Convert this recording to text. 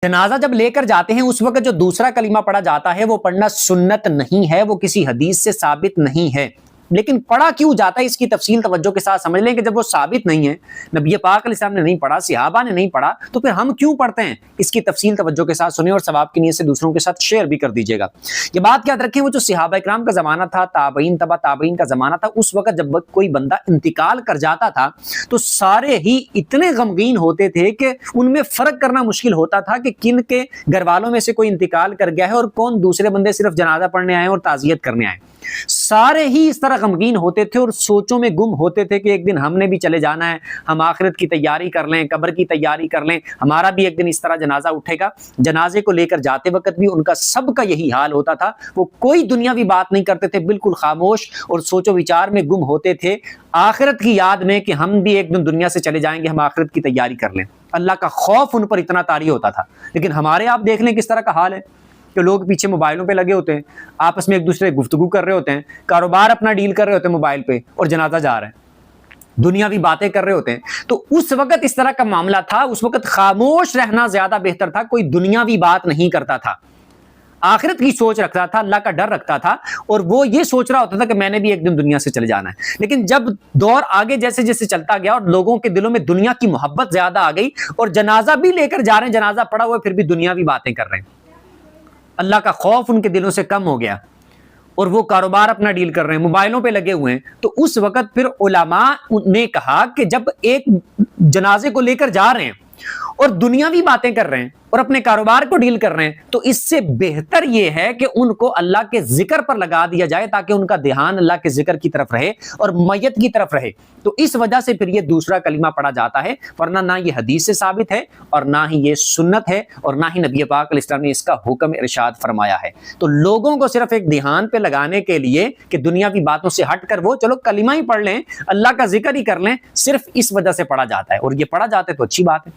जनाजा जब लेकर जाते हैं उस वक्त जो दूसरा कलीमा पढ़ा जाता है वो पढ़ना सुन्नत नहीं है, वो किसी हदीस से साबित नहीं है। लेकिन पढ़ा क्यों जाता है इसकी तफसील तवज्जो के साथ समझ लें कि जब वो साबित नहीं है, नबी पाक अलैहिस्सलाम ने नहीं पढ़ा, सहाबा ने नहीं पढ़ा, तो फिर हम क्यों पढ़ते हैं? इसकी तफसील तवज्जो के साथ सुने और सवाब की नीयत से दूसरों के साथ शेयर भी कर दीजिएगा। ये बात याद रखें, वो जो सहाबा इकराम का ज़माना था, ताबईन तबा ताबईन का ज़माना था, उस वक्त जब कोई बंदा इंतकाल कर जाता था तो सारे ही इतने गमगीन होते थे कि उनमें फ़र्क करना मुश्किल होता था कि किन के घर वालों में से कोई इंतकाल कर गया है और कौन दूसरे बंदे सिर्फ जनाजा पढ़ने आए और ताज़ियत करने आए। सारे ही इस तरह गमगीन होते थे और सोचों में गुम होते थे कि एक दिन हमने भी चले जाना है, हम आखिरत की तैयारी कर लें, कब्र की तैयारी कर लें, हमारा भी एक दिन इस तरह जनाजा उठेगा। जनाजे को लेकर जाते वक्त भी उनका सबका यही हाल होता था, वो कोई दुनियावी बात नहीं करते थे, बिल्कुल खामोश और सोचो विचार में गुम होते थे, आखिरत की याद में कि हम भी एक दिन दुनिया से चले जाएंगे, हम आखिरत की तैयारी कर लें। अल्लाह का खौफ उन पर इतना तारी होता था। लेकिन हमारे आप देख लें किस तरह का हाल है कि लोग पीछे मोबाइलों पे लगे होते हैं, आपस में एक दूसरे गुफ्तगू कर रहे होते हैं, कारोबार अपना डील कर रहे होते हैं मोबाइल पे, और जनाजा जा रहा है, दुनियावी बातें कर रहे होते हैं। तो उस वक्त इस तरह का मामला था, उस वक्त खामोश रहना ज्यादा बेहतर था, कोई दुनियावी बात नहीं करता था, आखिरत की सोच रखता था, अल्लाह का डर रखता था, और वो ये सोच रहा होता था कि मैंने भी एक दिन दुनिया से चले जाना है। लेकिन जब दौर आगे जैसे जैसे चलता गया और लोगों के दिलों में दुनिया की मोहब्बत ज्यादा आ गई और जनाजा भी लेकर जा रहे हैं, जनाजा पड़ा हुआ फिर भी दुनियावी बातें कर रहे हैं, अल्लाह का खौफ उनके दिलों से कम हो गया और वो कारोबार अपना डील कर रहे हैं, मोबाइलों पे लगे हुए हैं। तो उस वक्त फिर उलमा ने कहा कि जब एक जनाजे को लेकर जा रहे हैं और दुनियावी बातें कर रहे हैं और अपने कारोबार को डील कर रहे हैं, तो इससे बेहतर यह है कि उनको अल्लाह के जिक्र पर लगा दिया जाए ताकि उनका ध्यान अल्लाह के जिक्र की तरफ रहे और मैयत की तरफ रहे। तो इस वजह से फिर ये दूसरा कलीमा पढ़ा जाता है, वरना ना ये हदीस से साबित है और ना ही ये सुन्नत है और ना ही नबी पाक अलैहिस्सलाम ने इसका हुक्म इरशाद फरमाया है। तो लोगों को सिर्फ एक ध्यान पे लगाने के लिए कि दुनियावी बातों से हटकर वो चलो कलीमा ही पढ़ लें, अल्लाह का जिक्र ही कर लें, सिर्फ इस वजह से पढ़ा जाता है, और ये पढ़ा जाता है तो अच्छी बात है।